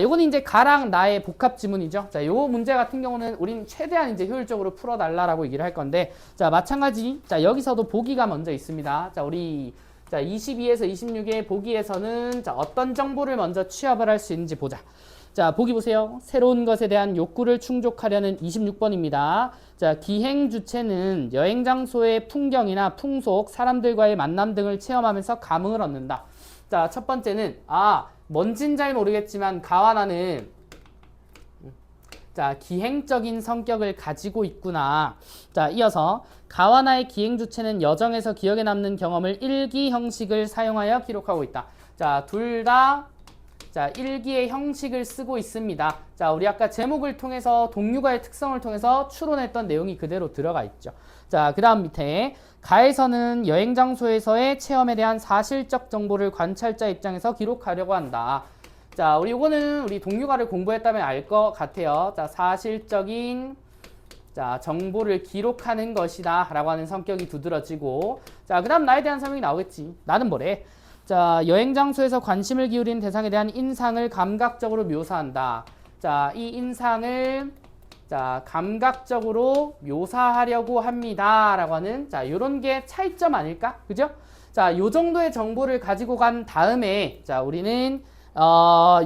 요거는 이제 가랑 나의 복합 지문이죠. 자, 요 문제 같은 경우는 우린 최대한 이제 효율적으로 풀어달라라고 얘기를 할 건데, 자, 마찬가지. 자, 여기서도 보기가 먼저 있습니다. 자, 우리, 자, 22에서 26의 보기에서는, 자, 어떤 정보를 먼저 취합을 할 수 있는지 보자. 자, 보기 보세요. 새로운 것에 대한 욕구를 충족하려는 26번입니다. 자, 기행 주체는 여행 장소의 풍경이나 풍속, 사람들과의 만남 등을 체험하면서 감흥을 얻는다. 자, 첫 번째는, 뭔진 잘 모르겠지만 가와나는 자, 기행적인 성격을 가지고 있구나. 자, 이어서 가와나의 기행 주체는 여정에서 기억에 남는 경험을 일기 형식을 사용하여 기록하고 있다. 자, 둘 다 자, 일기의 형식을 쓰고 있습니다. 자, 우리 아까 제목을 통해서 동류가의 특성을 통해서 추론했던 내용이 그대로 들어가 있죠. 자, 그 다음 밑에 가에서는 여행 장소에서의 체험에 대한 사실적 정보를 관찰자 입장에서 기록하려고 한다. 자, 우리 이거는 우리 동류가를 공부했다면 알 것 같아요. 자, 사실적인 자, 정보를 기록하는 것이다 라고 하는 성격이 두드러지고, 자, 그 다음 나에 대한 설명이 나오겠지. 나는 뭐래? 자, 여행 장소에서 관심을 기울인 대상에 대한 인상을 감각적으로 묘사한다. 자, 이 인상을 자, 감각적으로 묘사하려고 합니다. 라고 하는 자, 요런 게 차이점 아닐까? 그죠? 자, 요 정도의 정보를 가지고 간 다음에 자, 우리는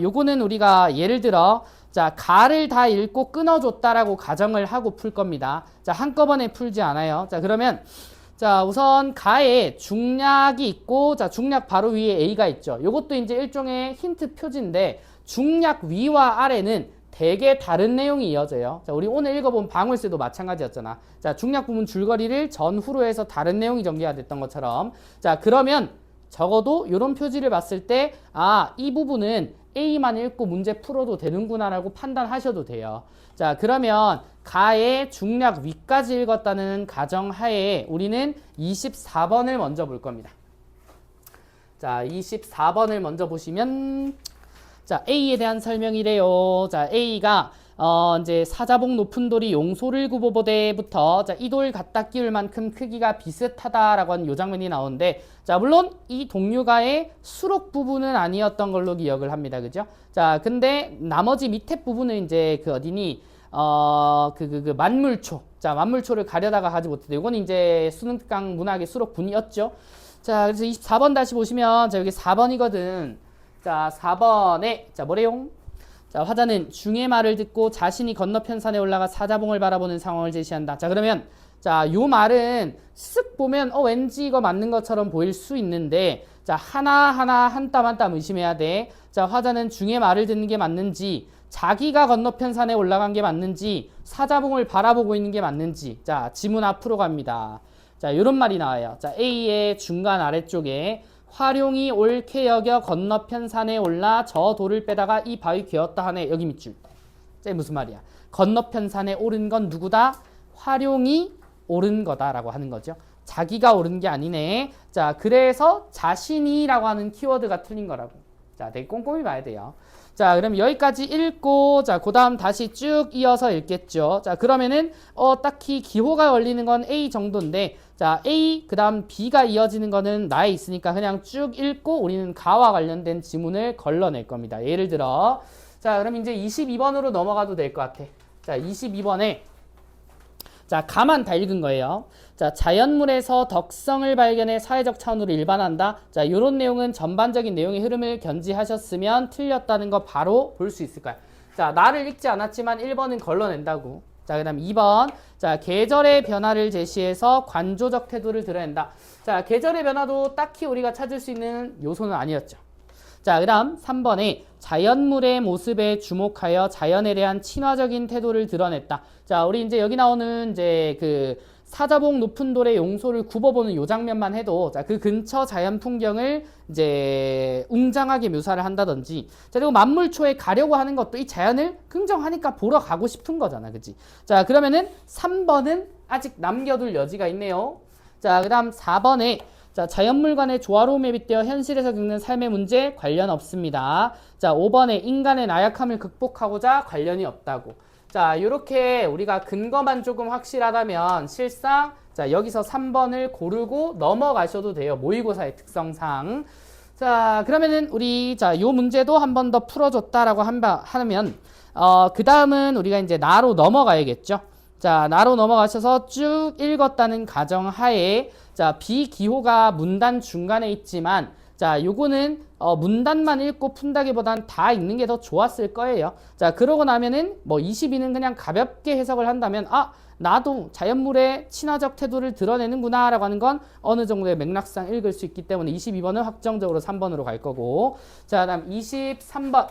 요거는 우리가 예를 들어 자, 가를 다 읽고 끊어줬다라고 가정을 하고 풀 겁니다. 자, 한꺼번에 풀지 않아요. 자, 그러면 자, 우선 가에 중략이 있고, 자, 중략 바로 위에 A가 있죠. 요것도 이제 일종의 힌트 표지인데, 중략 위와 아래는 되게 다른 내용이 이어져요. 자, 우리 오늘 읽어본 방울쇠도 마찬가지였잖아. 자, 중략 부분 줄거리를 전후로 해서 다른 내용이 전개가 됐던 것처럼. 자, 그러면 적어도 이런 표지를 봤을 때, 이 부분은 A만 읽고 문제 풀어도 되는구나라고 판단하셔도 돼요. 자, 그러면 가의 중략 위까지 읽었다는 가정하에 우리는 24번을 먼저 볼 겁니다. 자, 24번을 먼저 보시면 자, A에 대한 설명이래요. 자, A가 이제 사자복 높은 돌이 용소를 굽어보대부터 자, 이 돌 갖다 끼울 만큼 크기가 비슷하다라고 하는 요 장면이 나오는데, 자, 물론 이 동류가의 수록 부분은 아니었던 걸로 기억을 합니다. 그죠? 자, 근데 나머지 밑에 부분은 이제 그 어디니 만물초. 자, 만물초를 가려다가 하지 못했대. 이건 이제 수능 특강 문학의 수록 분이었죠. 자, 그래서 24번 다시 보시면 자, 여기 4번이거든. 자, 4번에 자, 뭐래용? 자, 화자는 중의 말을 듣고 자신이 건너편 산에 올라가 사자봉을 바라보는 상황을 제시한다. 자, 그러면 자, 요 말은 쓱 보면 왠지 이거 맞는 것처럼 보일 수 있는데, 자, 하나하나 한 땀 한 땀 의심해야 돼. 자, 화자는 중의 말을 듣는 게 맞는지, 자기가 건너편 산에 올라간 게 맞는지, 사자봉을 바라보고 있는 게 맞는지. 자, 지문 앞으로 갑니다. 자, 요런 말이 나와요. 자, A의 중간 아래쪽에 화룡이 옳게 여겨 건너편 산에 올라 저 돌을 빼다가 이 바위 괴었다 하네. 여기 밑줄. 자, 무슨 말이야? 건너편 산에 오른 건 누구다? 화룡이 옳은 거다라고 하는 거죠. 자기가 옳은 게 아니네. 자, 그래서 자신이라고 하는 키워드가 틀린 거라고. 자, 되게 꼼꼼히 봐야 돼요. 자, 그럼 여기까지 읽고, 자, 그 다음 다시 쭉 이어서 읽겠죠. 자, 그러면은, 딱히 기호가 걸리는 건 A 정도인데, 자, A, 그 다음 B가 이어지는 거는 나에 있으니까 그냥 쭉 읽고 우리는 가와 관련된 지문을 걸러낼 겁니다. 예를 들어, 자, 그럼 이제 22번으로 넘어가도 될 것 같아. 자, 22번에, 자, 가만 다 읽은 거예요. 자, 자연물에서 덕성을 발견해 사회적 차원으로 일반한다. 자, 요런 내용은 전반적인 내용의 흐름을 견지하셨으면 틀렸다는 거 바로 볼 수 있을 거야. 자, 나를 읽지 않았지만 1번은 걸러낸다고. 자, 그 다음 2번. 자, 계절의 변화를 제시해서 관조적 태도를 드러낸다. 자, 계절의 변화도 딱히 우리가 찾을 수 있는 요소는 아니었죠. 자, 그 다음 3번에 자연물의 모습에 주목하여 자연에 대한 친화적인 태도를 드러냈다. 자, 우리 이제 여기 나오는 이제 그 사자봉 높은 돌의 용소를 굽어보는 요 장면만 해도 자, 그 근처 자연 풍경을 이제 웅장하게 묘사를 한다든지, 자, 그리고 만물초에 가려고 하는 것도 이 자연을 긍정하니까 보러 가고 싶은 거잖아. 그치? 자, 그러면은 3번은 아직 남겨둘 여지가 있네요. 자, 그 다음 4번에 자, 자연물관의 조화로움에 빗대어 현실에서 겪는 삶의 문제 관련 없습니다. 자, 5번에 인간의 나약함을 극복하고자 관련이 없다고. 자, 이렇게 우리가 근거만 조금 확실하다면 실상 자, 여기서 3번을 고르고 넘어가셔도 돼요. 모의고사의 특성상. 자, 그러면은 우리 요 문제도 한 번 더 풀어줬다라고 하면 그 다음은 우리가 이제 나로 넘어가야겠죠. 자, 나로 넘어가셔서 쭉 읽었다는 가정하에 자, 비기호가 문단 중간에 있지만 자, 요거는 문단만 읽고 푼다기보단 다 읽는 게 더 좋았을 거예요. 자, 그러고 나면은 뭐 22는 그냥 가볍게 해석을 한다면 나도 자연물의 친화적 태도를 드러내는구나 라고 하는 건 어느 정도의 맥락상 읽을 수 있기 때문에 22번은 확정적으로 3번으로 갈 거고. 자, 다음 23번.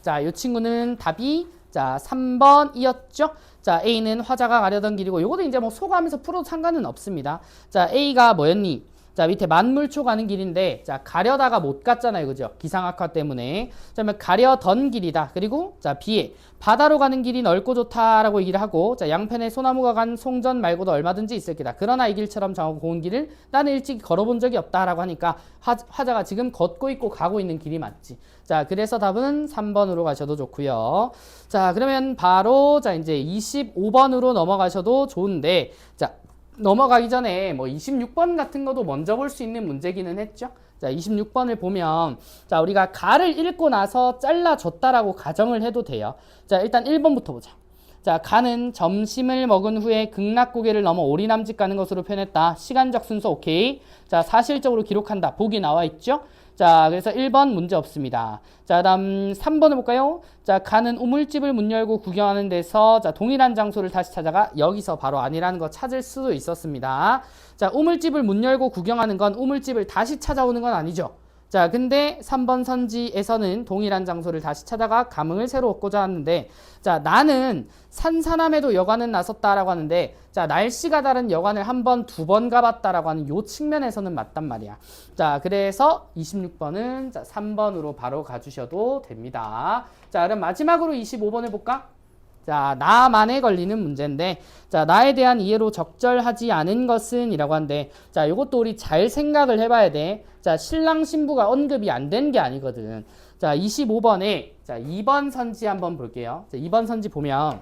자, 이 친구는 답이 자 3번이었죠. 자, A는 화자가 가려던 길이고 요거도 이제 뭐 소가하면서 풀어도 상관은 없습니다. 자, A가 뭐였니? 자, 밑에 만물초 가는 길인데 자, 가려다가 못 갔잖아요. 그죠? 기상악화 때문에. 자, 그러면 가려던 길이다. 그리고 자, B에 바다로 가는 길이 넓고 좋다라고 얘기를 하고 자, 양편에 소나무가 간 송전 말고도 얼마든지 있을 게다. 그러나 이 길처럼 정하고 고운 길을 나는 일찍 걸어본 적이 없다라고 하니까 화자가 지금 걷고 있고 가고 있는 길이 맞지. 자, 그래서 답은 3번으로 가셔도 좋고요. 자, 그러면 바로 자, 이제 25번으로 넘어가셔도 좋은데 자, 넘어가기 전에 뭐 26번 같은 것도 먼저 볼 수 있는 문제기는 했죠. 자, 26번을 보면 자, 우리가 가를 읽고 나서 잘라줬다라고 가정을 해도 돼요. 자, 일단 1번부터 보자. 자, 가는 점심을 먹은 후에 극락고개를 넘어 오리남집 가는 것으로 표현했다. 시간적 순서 오케이. 자, 사실적으로 기록한다. 보기 나와 있죠. 자, 그래서 1번 문제 없습니다. 자, 다음 3번을 볼까요? 자, 가는 우물집을 문 열고 구경하는 데서 자, 동일한 장소를 다시 찾아가 여기서 바로 아니라는 거 찾을 수도 있었습니다. 자, 우물집을 문 열고 구경하는 건 우물집을 다시 찾아오는 건 아니죠. 자, 근데 3번 선지에서는 동일한 장소를 다시 찾아가 감흥을 새로 얻고자 하는데 자, 나는 산산함에도 여관은 나섰다라고 하는데 자, 날씨가 다른 여관을 한 번, 두 번 가봤다라고 하는 요 측면에서는 맞단 말이야. 자, 그래서 26번은 자, 3번으로 바로 가주셔도 됩니다. 자, 그럼 마지막으로 25번을 볼까? 자, 나만에 걸리는 문제인데 자, 나에 대한 이해로 적절하지 않은 것은 이라고 한데 자, 요것도 우리 잘 생각을 해봐야 돼. 자, 신랑 신부가 언급이 안 된 게 아니거든. 자, 25번에 자, 2번 선지 한번 볼게요. 자, 2번 선지 보면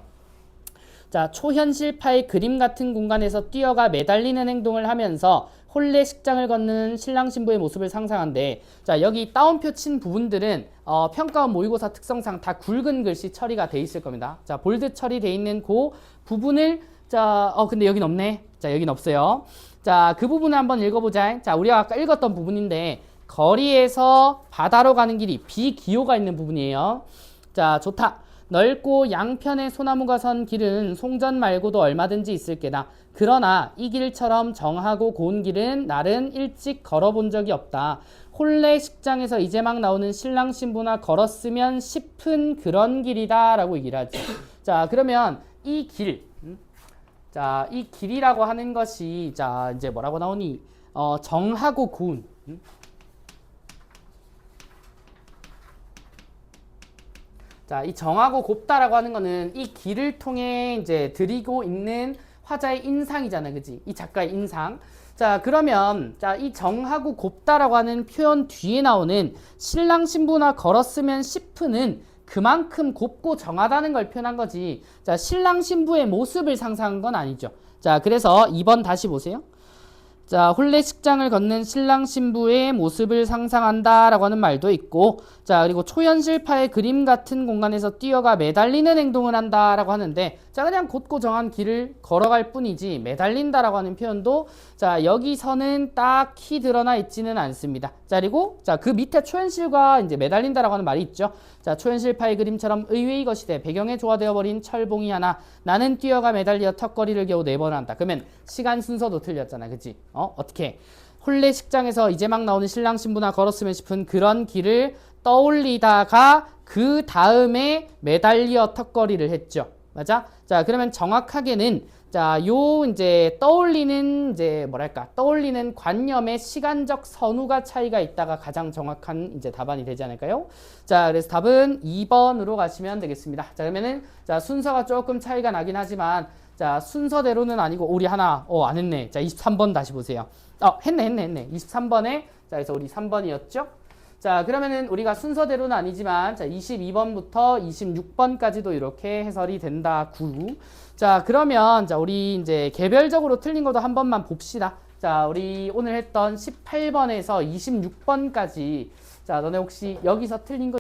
자, 초현실파의 그림 같은 공간에서 뛰어가 매달리는 행동을 하면서 혼례 식장을 걷는 신랑 신부의 모습을 상상한데 자, 여기 따옴표 친 부분들은 평가원 모의고사 특성상 다 굵은 글씨 처리가 돼 있을 겁니다. 자, 볼드 처리돼 있는 그 부분을 자, 근데 여긴 없네. 자, 여긴 없어요. 자, 그 부분을 한번 읽어보자. 자, 우리가 아까 읽었던 부분인데 거리에서 바다로 가는 길이 비기호가 있는 부분이에요. 자, 좋다. 넓고 양편에 소나무가 선 길은 송전 말고도 얼마든지 있을 게다. 그러나 이 길처럼 정하고 고운 길은 날은 일찍 걸어본 적이 없다. 혼례 식장에서 이제 막 나오는 신랑 신부나 걸었으면 싶은 그런 길이다 라고 얘기를 하지. 자, 그러면 이 길, 자, 이 길이라고 하는 것이 자, 이제 뭐라고 나오니? 정하고 고운. 자, 이 정하고 곱다라고 하는 거는 이 길을 통해 이제 드리고 있는 화자의 인상이잖아요. 그지? 이 작가의 인상. 자, 그러면 자, 이 정하고 곱다라고 하는 표현 뒤에 나오는 신랑 신부나 걸었으면 싶은은 그만큼 곱고 정하다는 걸 표현한 거지. 자, 신랑 신부의 모습을 상상한 건 아니죠. 자, 그래서 2번 다시 보세요. 자, 혼례 식장을 걷는 신랑 신부의 모습을 상상한다라고 하는 말도 있고 자, 그리고 초현실파의 그림 같은 공간에서 뛰어가 매달리는 행동을 한다라고 하는데 자, 그냥 곧고 정한 길을 걸어갈 뿐이지 매달린다라고 하는 표현도 자, 여기서는 딱히 드러나 있지는 않습니다. 자, 그리고 자, 그 밑에 초현실과 이제 매달린다라고 하는 말이 있죠. 자, 초현실파의 그림처럼 의외의 것이 돼 배경에 조화되어 버린 철봉이 하나 나는 뛰어가 매달려 턱걸이를 겨우 4번 한다. 그러면 시간 순서도 틀렸잖아. 그치? 어떻게? 혼례 식장에서 이제 막 나오는 신랑 신부나 걸었으면 싶은 그런 길을 떠올리다가 그 다음에 매달려 턱걸이를 했죠. 맞아? 자, 그러면 정확하게는 자, 요 이제 떠올리는 이제 뭐랄까? 떠올리는 관념의 시간적 선후가 차이가 있다가 가장 정확한 이제 답안이 되지 않을까요? 자, 그래서 답은 2번으로 가시면 되겠습니다. 자, 그러면은 자, 순서가 조금 차이가 나긴 하지만 자, 순서대로는 아니고 우리 하나 안 했네. 자, 23번 다시 보세요. 했네. 23번에 자, 그래서 우리 3번이었죠? 자, 그러면은 우리가 순서대로는 아니지만 자, 22번부터 26번까지도 이렇게 해설이 된다. 자, 그러면 자, 우리 이제 개별적으로 틀린 것도 한 번만 봅시다. 자, 우리 오늘 했던 18번에서 26번까지 자, 너네 혹시 여기서 틀린 거